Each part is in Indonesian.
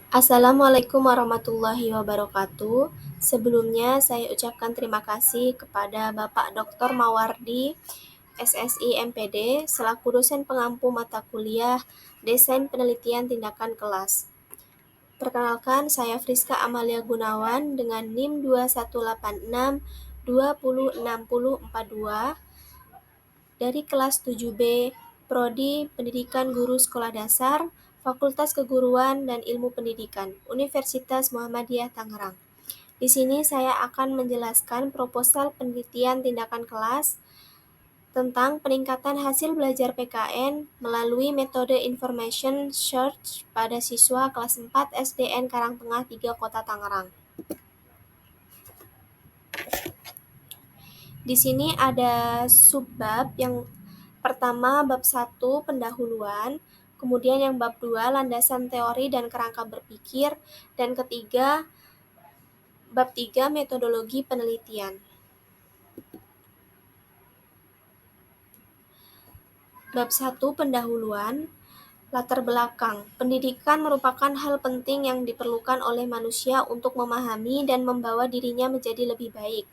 Assalamualaikum warahmatullahi wabarakatuh. Sebelumnya saya ucapkan terima kasih kepada Bapak Dr. Mawardi, SSI MPD, selaku dosen pengampu mata kuliah Desain Penelitian Tindakan Kelas. Perkenalkan, saya Friska Amalia Gunawan dengan NIM 2186206042 dari kelas 7B, Prodi Pendidikan Guru Sekolah Dasar, Fakultas Keguruan dan Ilmu Pendidikan, Universitas Muhammadiyah Tangerang. Di sini saya akan menjelaskan proposal penelitian tindakan kelas tentang peningkatan hasil belajar PKN melalui metode Information Search pada siswa kelas 4 SDN Karangtengah 3 Kota Tangerang. Di sini ada subbab yang pertama bab 1 pendahuluan, kemudian yang bab 2 landasan teori dan kerangka berpikir, dan ketiga bab 3 metodologi penelitian. Bab 1 pendahuluan, latar belakang. Pendidikan merupakan hal penting yang diperlukan oleh manusia untuk memahami dan membawa dirinya menjadi lebih baik.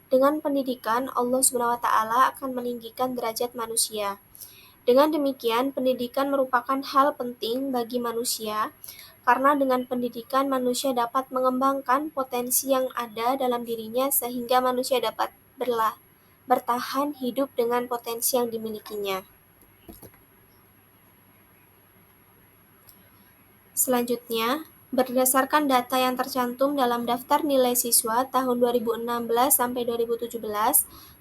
Dengan pendidikan, Allah SWT akan meninggikan derajat manusia. Dengan demikian, pendidikan merupakan hal penting bagi manusia, karena dengan pendidikan manusia dapat mengembangkan potensi yang ada dalam dirinya sehingga manusia dapat bertahan hidup dengan potensi yang dimilikinya. Selanjutnya, berdasarkan data yang tercantum dalam daftar nilai siswa tahun 2016 sampai 2017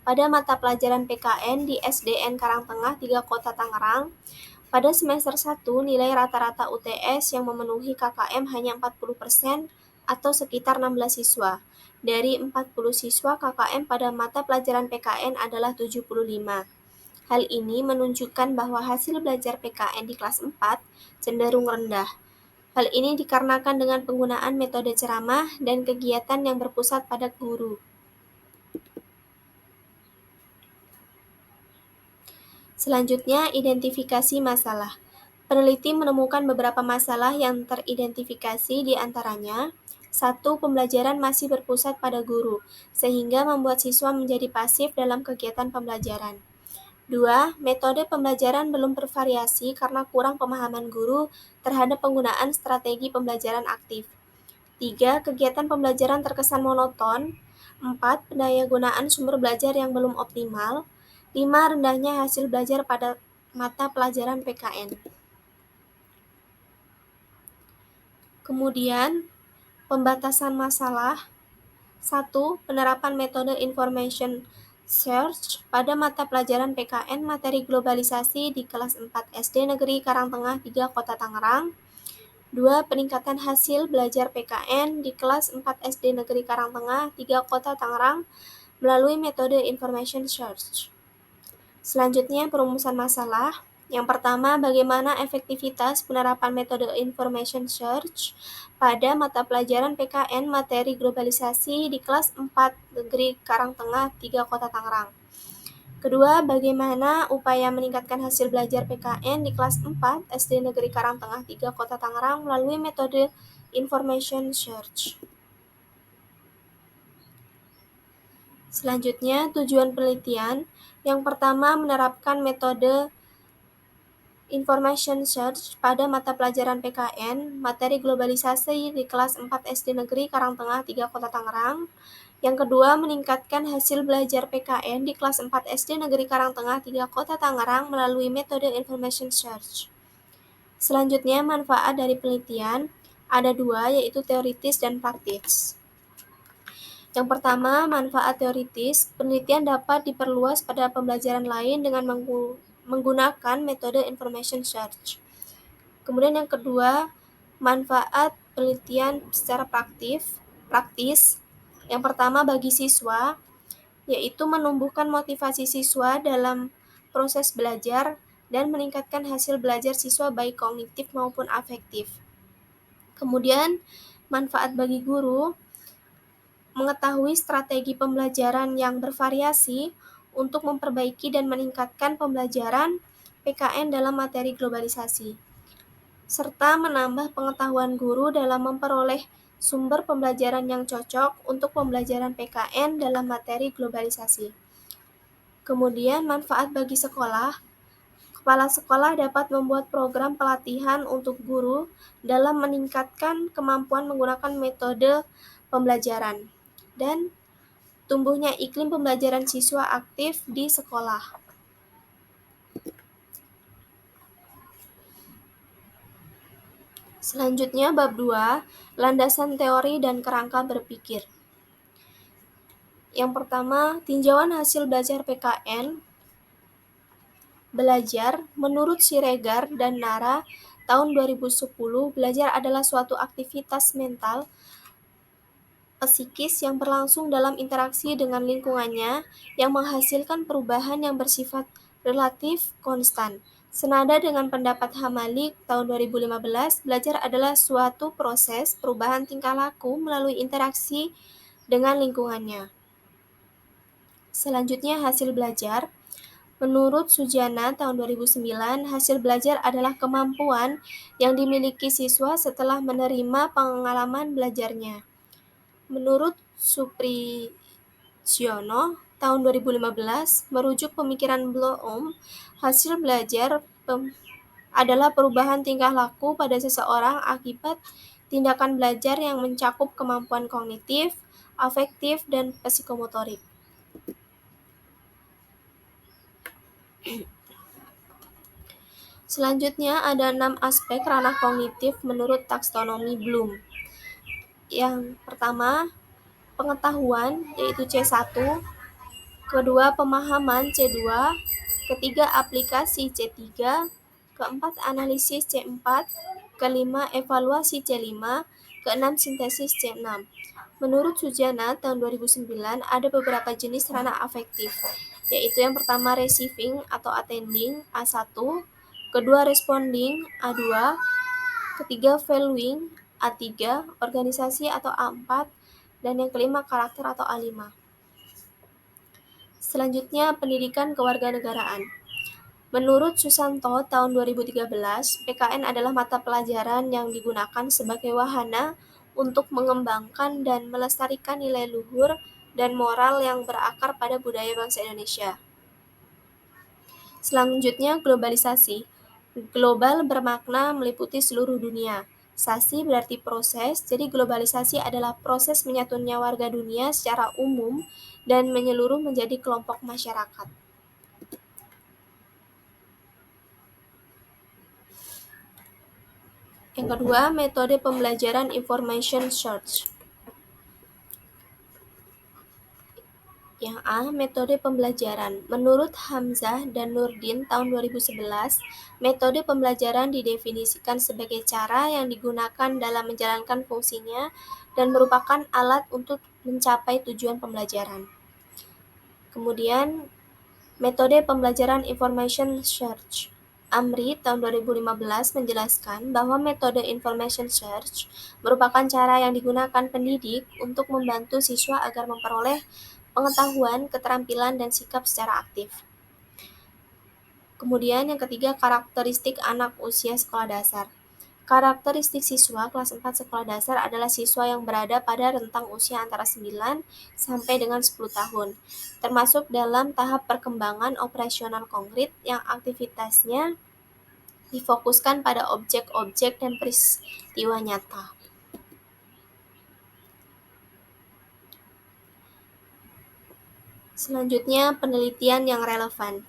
pada mata pelajaran PKN di SDN Karangtengah 3 Kota Tangerang, pada semester 1 nilai rata-rata UTS yang memenuhi KKM hanya 40% atau sekitar 16 siswa. Dari 40 siswa, KKM pada mata pelajaran PKN adalah 75. Hal ini menunjukkan bahwa hasil belajar PKN di kelas 4 cenderung rendah. Hal ini dikarenakan dengan penggunaan metode ceramah dan kegiatan yang berpusat pada guru. Selanjutnya, identifikasi masalah. Peneliti menemukan beberapa masalah yang teridentifikasi di antaranya: 1. Pembelajaran masih berpusat pada guru, sehingga membuat siswa menjadi pasif dalam kegiatan pembelajaran. 2. Metode pembelajaran belum bervariasi karena kurang pemahaman guru terhadap penggunaan strategi pembelajaran aktif. 3. Kegiatan pembelajaran terkesan monoton. 4. Pendayagunaan sumber belajar yang belum optimal. 5. Rendahnya hasil belajar pada mata pelajaran PKN. Kemudian, pembatasan masalah. 1. Penerapan metode Information Search pada mata pelajaran PKN materi globalisasi di kelas 4 SD Negeri Karangtengah 3 Kota Tangerang. 2. Peningkatan hasil belajar PKN di kelas 4 SD Negeri Karangtengah 3 Kota Tangerang melalui metode Information Search. Selanjutnya, perumusan masalah. Yang pertama, bagaimana efektivitas penerapan metode Information Search pada mata pelajaran PKN materi globalisasi di kelas 4 Negeri Karangtengah 3 Kota Tangerang. Kedua, bagaimana upaya meningkatkan hasil belajar PKN di kelas 4 SD Negeri Karangtengah 3 Kota Tangerang melalui metode Information Search. Selanjutnya, tujuan penelitian. Yang pertama, menerapkan metode Information Search pada mata pelajaran PKN materi globalisasi di kelas 4 SD Negeri Karangtengah 3 Kota Tangerang. Yang kedua, meningkatkan hasil belajar PKN di kelas 4 SD Negeri Karangtengah 3 Kota Tangerang melalui metode Information Search. Selanjutnya, manfaat dari penelitian. Ada dua, yaitu teoritis dan praktis. Yang pertama, manfaat teoritis. Penelitian dapat diperluas pada pembelajaran lain dengan menggunakan metode Information Search. Kemudian yang kedua, manfaat penelitian secara praktis. Yang pertama, bagi siswa, yaitu menumbuhkan motivasi siswa dalam proses belajar dan meningkatkan hasil belajar siswa baik kognitif maupun afektif. Kemudian, manfaat bagi guru, mengetahui strategi pembelajaran yang bervariasi untuk memperbaiki dan meningkatkan pembelajaran PKN dalam materi globalisasi. serta menambah pengetahuan guru dalam memperoleh sumber pembelajaran yang cocok untuk pembelajaran PKN dalam materi globalisasi. Kemudian, manfaat bagi sekolah. Kepala sekolah dapat membuat program pelatihan untuk guru dalam meningkatkan kemampuan menggunakan metode pembelajaran dan tumbuhnya iklim pembelajaran siswa aktif di sekolah. Selanjutnya, bab 2, landasan teori dan kerangka berpikir. Yang pertama, tinjauan hasil belajar PKN. Belajar, menurut Siregar dan Nara, tahun 2010, belajar adalah suatu aktivitas mental psikis yang berlangsung dalam interaksi dengan lingkungannya yang menghasilkan perubahan yang bersifat relatif konstan. Senada dengan pendapat Hamalik tahun 2015, belajar adalah suatu proses perubahan tingkah laku melalui interaksi dengan lingkungannya. Selanjutnya, hasil belajar. Menurut Sujana tahun 2009, hasil belajar adalah kemampuan yang dimiliki siswa setelah menerima pengalaman belajarnya. Menurut Supriyono tahun 2015, merujuk pemikiran Bloom, hasil belajar adalah perubahan tingkah laku pada seseorang akibat tindakan belajar yang mencakup kemampuan kognitif, afektif, dan psikomotorik. Selanjutnya ada 6 aspek ranah kognitif menurut taksonomi Bloom. Yang pertama, pengetahuan, yaitu C1, kedua, pemahaman, C2, ketiga, aplikasi, C3, keempat, analisis, C4, kelima, evaluasi, C5, keenam, sintesis, C6. Menurut Sujana tahun 2009, ada beberapa jenis ranah afektif, yaitu yang pertama, receiving atau attending, A1, kedua, responding, A2, ketiga, valuing, A3, organisasi atau A4, dan yang kelima, karakter atau A5. Selanjutnya, pendidikan kewarganegaraan. Menurut Susanto tahun 2013, PKN adalah mata pelajaran yang digunakan sebagai wahana untuk mengembangkan dan melestarikan nilai luhur dan moral yang berakar pada budaya bangsa Indonesia. Selanjutnya, globalisasi. Global bermakna meliputi seluruh dunia. Sasi berarti proses, jadi globalisasi adalah proses menyatunya warga dunia secara umum dan menyeluruh menjadi kelompok masyarakat. Yang kedua, metode pembelajaran information search. Yang A, metode pembelajaran. Menurut Hamzah dan Nurdin tahun 2011, metode pembelajaran didefinisikan sebagai cara yang digunakan dalam menjalankan fungsinya dan merupakan alat untuk mencapai tujuan pembelajaran. Kemudian, metode pembelajaran information search. Amri tahun 2015 menjelaskan bahwa metode information search merupakan cara yang digunakan pendidik untuk membantu siswa agar memperoleh pengetahuan, keterampilan, dan sikap secara aktif. Kemudian yang ketiga, karakteristik anak usia sekolah dasar. Karakteristik siswa kelas 4 sekolah dasar adalah siswa yang berada pada rentang usia antara 9 sampai dengan 10 tahun, termasuk dalam tahap perkembangan operasional konkret yang aktivitasnya difokuskan pada objek-objek dan peristiwa nyata. Selanjutnya, penelitian yang relevan.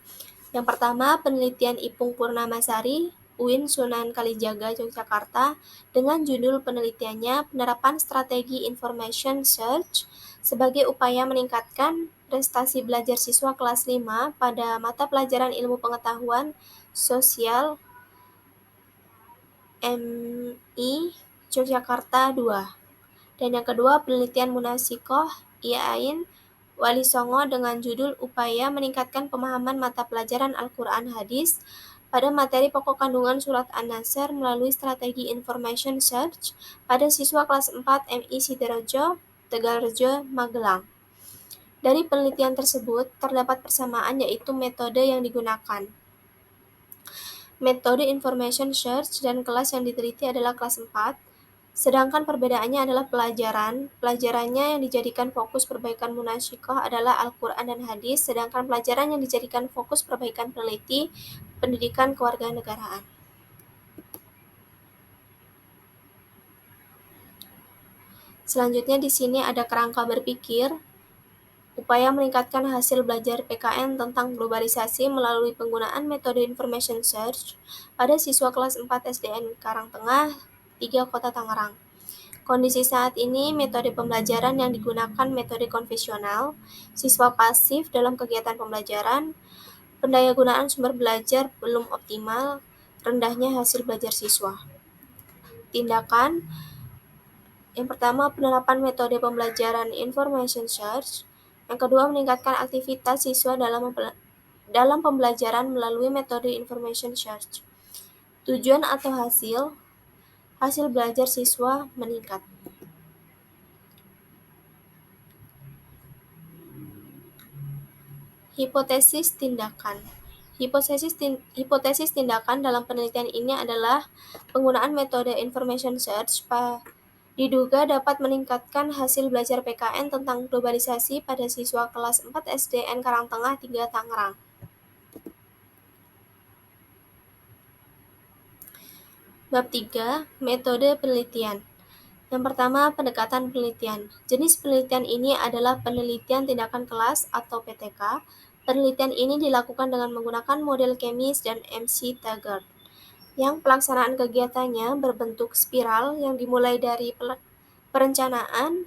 Yang pertama, penelitian Ipung Purnamasari, UIN Sunan Kalijaga, Yogyakarta, dengan judul penelitiannya Penerapan Strategi Information Search sebagai upaya meningkatkan prestasi belajar siswa kelas 5 pada mata pelajaran ilmu pengetahuan sosial MI Yogyakarta 2. Dan yang kedua, penelitian Munasikoh IAIN Wali Songo dengan judul Upaya Meningkatkan Pemahaman Mata Pelajaran Al-Quran Hadis pada materi pokok kandungan surat An-Nasr melalui strategi information search pada siswa kelas 4 MI Sidoarjo, Tegalrejo, Magelang. Dari penelitian tersebut, terdapat persamaan yaitu metode yang digunakan. Metode information search dan kelas yang diteliti adalah kelas 4, sedangkan perbedaannya adalah pelajaran. Pelajarannya yang dijadikan fokus perbaikan munasyikoh adalah Al-Quran dan Hadis, sedangkan pelajaran yang dijadikan fokus perbaikan peneliti, pendidikan kewarganegaraan. Selanjutnya di sini ada kerangka berpikir, upaya meningkatkan hasil belajar PKN tentang globalisasi melalui penggunaan metode information search pada siswa kelas 4 SDN Karangtengah, 3 Kota Tangerang. Kondisi saat ini, metode pembelajaran yang digunakan metode konvensional, siswa pasif dalam kegiatan pembelajaran, pendayagunaan sumber belajar belum optimal, rendahnya hasil belajar siswa. Tindakan yang pertama, penerapan metode pembelajaran information search. Yang kedua, meningkatkan aktivitas siswa dalam pembelajaran melalui metode information search. Tujuan atau hasil belajar siswa meningkat. Hipotesis tindakan. Hipotesis tindakan dalam penelitian ini adalah penggunaan metode information search diduga dapat meningkatkan hasil belajar PKN tentang globalisasi pada siswa kelas 4 SDN Karangtengah 3 Tangerang. Bab 3, metode penelitian. Yang pertama, pendekatan penelitian. Jenis penelitian ini adalah penelitian tindakan kelas atau PTK. Penelitian ini dilakukan dengan menggunakan model Chemis dan MC Taggart, yang pelaksanaan kegiatannya berbentuk spiral yang dimulai dari perencanaan,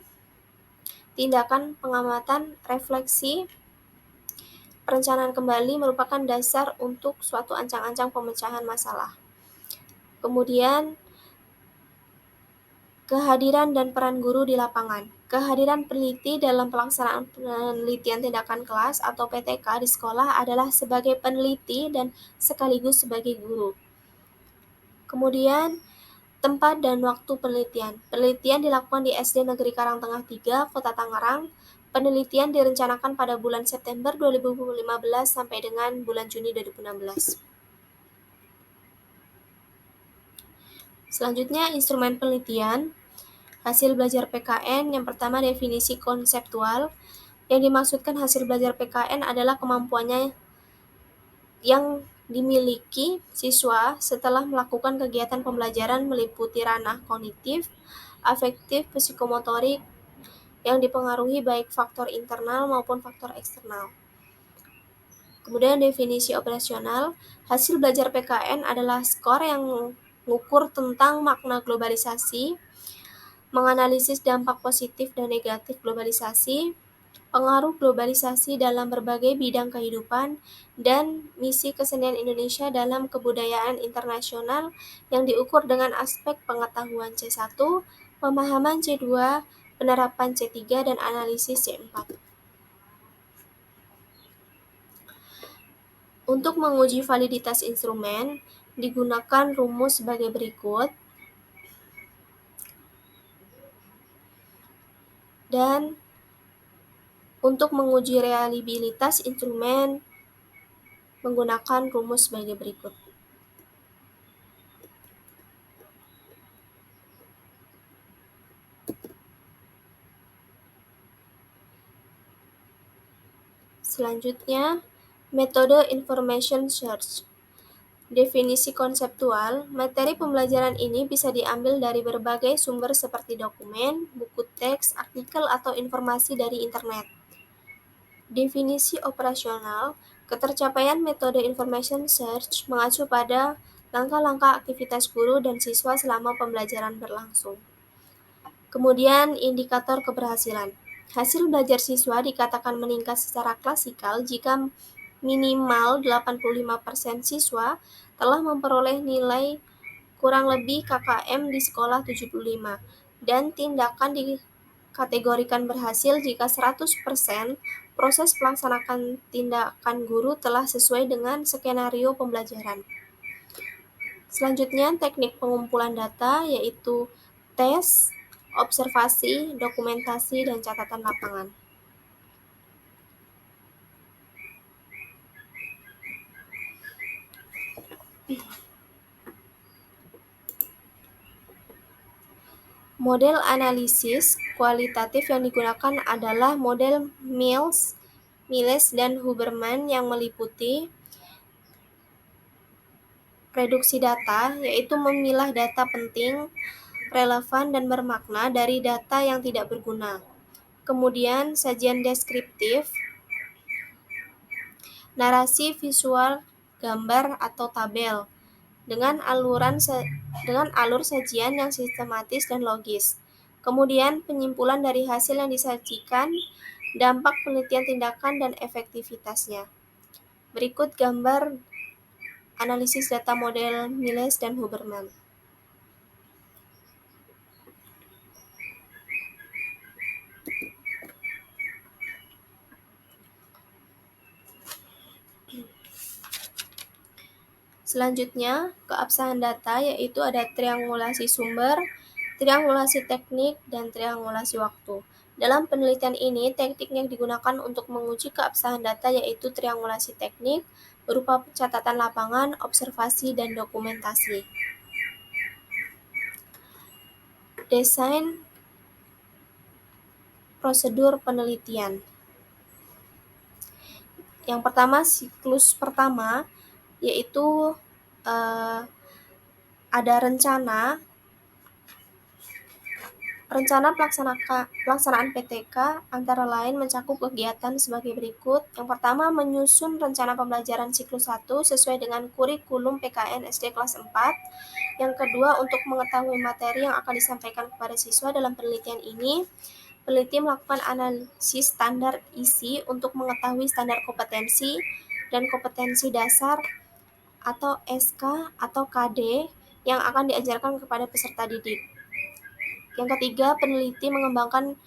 tindakan, pengamatan, refleksi. Perencanaan kembali merupakan dasar untuk suatu ancang-ancang pemecahan masalah. Kemudian, kehadiran dan peran guru di lapangan. Kehadiran peneliti dalam pelaksanaan penelitian tindakan kelas atau PTK di sekolah adalah sebagai peneliti dan sekaligus sebagai guru. Kemudian, tempat dan waktu penelitian. Penelitian dilakukan di SD Negeri Karangtengah 3, Kota Tangerang. Penelitian direncanakan pada bulan September 2015 sampai dengan bulan Juni 2016. Selanjutnya, instrumen penelitian. Hasil belajar PKN, yang pertama definisi konseptual. Yang dimaksudkan hasil belajar PKN adalah kemampuannya yang dimiliki siswa setelah melakukan kegiatan pembelajaran meliputi ranah kognitif, afektif, psikomotorik yang dipengaruhi baik faktor internal maupun faktor eksternal. Kemudian definisi operasional, hasil belajar PKN adalah skor yang mengukur tentang makna globalisasi, menganalisis dampak positif dan negatif globalisasi, pengaruh globalisasi dalam berbagai bidang kehidupan, dan misi kesenian Indonesia dalam kebudayaan internasional yang diukur dengan aspek pengetahuan C1, pemahaman C2, penerapan C3, dan analisis C4. Untuk menguji validitas instrumen, digunakan rumus sebagai berikut. Dan untuk menguji reliabilitas instrumen, menggunakan rumus sebagai berikut. Selanjutnya, metode information search. Definisi konseptual, materi pembelajaran ini bisa diambil dari berbagai sumber seperti dokumen, buku teks, artikel, atau informasi dari internet. Definisi operasional, ketercapaian metode information search mengacu pada langkah-langkah aktivitas guru dan siswa selama pembelajaran berlangsung. Kemudian, indikator keberhasilan. Hasil belajar siswa dikatakan meningkat secara klasikal jika minimal 85% siswa telah memperoleh nilai kurang lebih KKM di sekolah 75, dan tindakan dikategorikan berhasil jika 100% proses pelaksanaan tindakan guru telah sesuai dengan skenario pembelajaran. Selanjutnya, teknik pengumpulan data yaitu tes, observasi, dokumentasi, dan catatan lapangan. Model analisis kualitatif yang digunakan adalah model Miles dan Huberman yang meliputi reduksi data, yaitu memilah data penting, relevan, dan bermakna dari data yang tidak berguna. Kemudian sajian deskriptif, narasi visual, gambar atau tabel, dengan alur sajian yang sistematis dan logis. Kemudian penyimpulan dari hasil yang disajikan, dampak penelitian tindakan dan efektivitasnya. Berikut gambar analisis data model Miles dan Huberman. Selanjutnya, keabsahan data yaitu ada triangulasi sumber, triangulasi teknik, dan triangulasi waktu. Dalam penelitian ini, teknik yang digunakan untuk menguji keabsahan data yaitu triangulasi teknik, berupa catatan lapangan, observasi, dan dokumentasi. Desain prosedur penelitian. Yang pertama, siklus pertama, yaitu ada rencana pelaksanaan PTK antara lain mencakup kegiatan sebagai berikut. Yang pertama, menyusun rencana pembelajaran siklus 1 sesuai dengan kurikulum PKN SD kelas 4. Yang kedua, untuk mengetahui materi yang akan disampaikan kepada siswa dalam penelitian ini, peneliti melakukan analisis standar isi untuk mengetahui standar kompetensi dan kompetensi dasar atau SK atau KD yang akan diajarkan kepada peserta didik. Yang ketiga, peneliti mengembangkan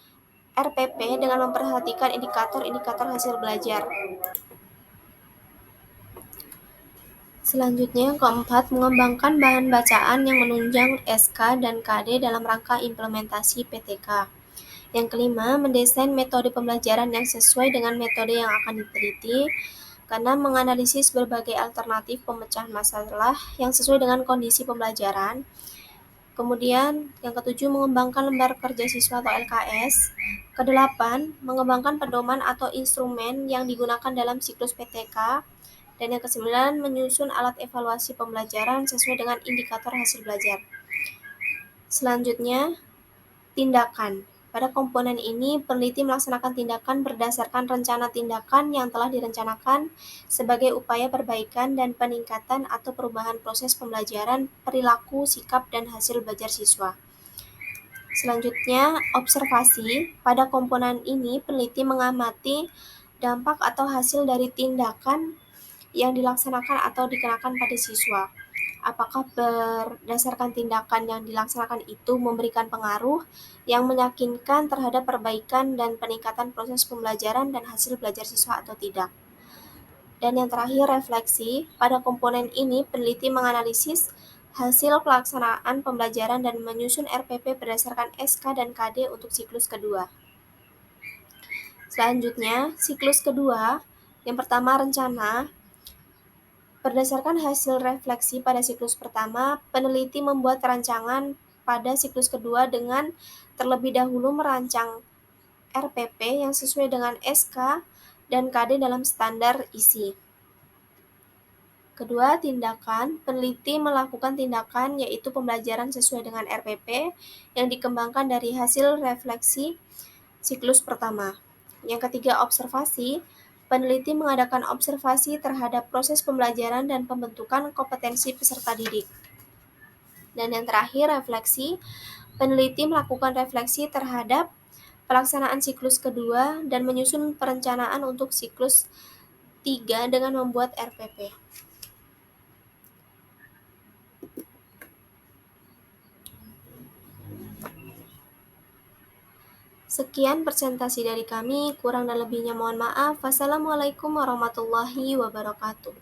RPP dengan memperhatikan indikator-indikator hasil belajar. Selanjutnya, yang keempat, mengembangkan bahan bacaan yang menunjang SK dan KD dalam rangka implementasi PTK. Yang kelima, mendesain metode pembelajaran yang sesuai dengan metode yang akan diteliti, karena menganalisis berbagai alternatif pemecahan masalah yang sesuai dengan kondisi pembelajaran. Kemudian, yang ketujuh, mengembangkan lembar kerja siswa atau LKS. Kedelapan, mengembangkan pedoman atau instrumen yang digunakan dalam siklus PTK. Dan yang kesembilan, menyusun alat evaluasi pembelajaran sesuai dengan indikator hasil belajar. Selanjutnya, tindakan. Pada komponen ini, peneliti melaksanakan tindakan berdasarkan rencana tindakan yang telah direncanakan sebagai upaya perbaikan dan peningkatan atau perubahan proses pembelajaran, perilaku, sikap, dan hasil belajar siswa. Selanjutnya, observasi. Pada komponen ini, peneliti mengamati dampak atau hasil dari tindakan yang dilaksanakan atau dikenakan pada siswa. Apakah berdasarkan tindakan yang dilaksanakan itu memberikan pengaruh yang meyakinkan terhadap perbaikan dan peningkatan proses pembelajaran dan hasil belajar siswa atau tidak. Dan yang terakhir, refleksi. Pada komponen ini, peneliti menganalisis hasil pelaksanaan pembelajaran dan menyusun RPP berdasarkan SK dan KD untuk siklus kedua. Selanjutnya, siklus kedua. Yang pertama, rencana. Berdasarkan hasil refleksi pada siklus pertama, peneliti membuat rancangan pada siklus kedua dengan terlebih dahulu merancang RPP yang sesuai dengan SK dan KD dalam standar isi. Kedua, tindakan. Peneliti melakukan tindakan yaitu pembelajaran sesuai dengan RPP yang dikembangkan dari hasil refleksi siklus pertama. Yang ketiga, observasi. Peneliti mengadakan observasi terhadap proses pembelajaran dan pembentukan kompetensi peserta didik. Dan yang terakhir, refleksi. Peneliti melakukan refleksi terhadap pelaksanaan siklus kedua dan menyusun perencanaan untuk siklus 3 dengan membuat RPP. Sekian presentasi dari kami, kurang dan lebihnya mohon maaf. Wassalamualaikum warahmatullahi wabarakatuh.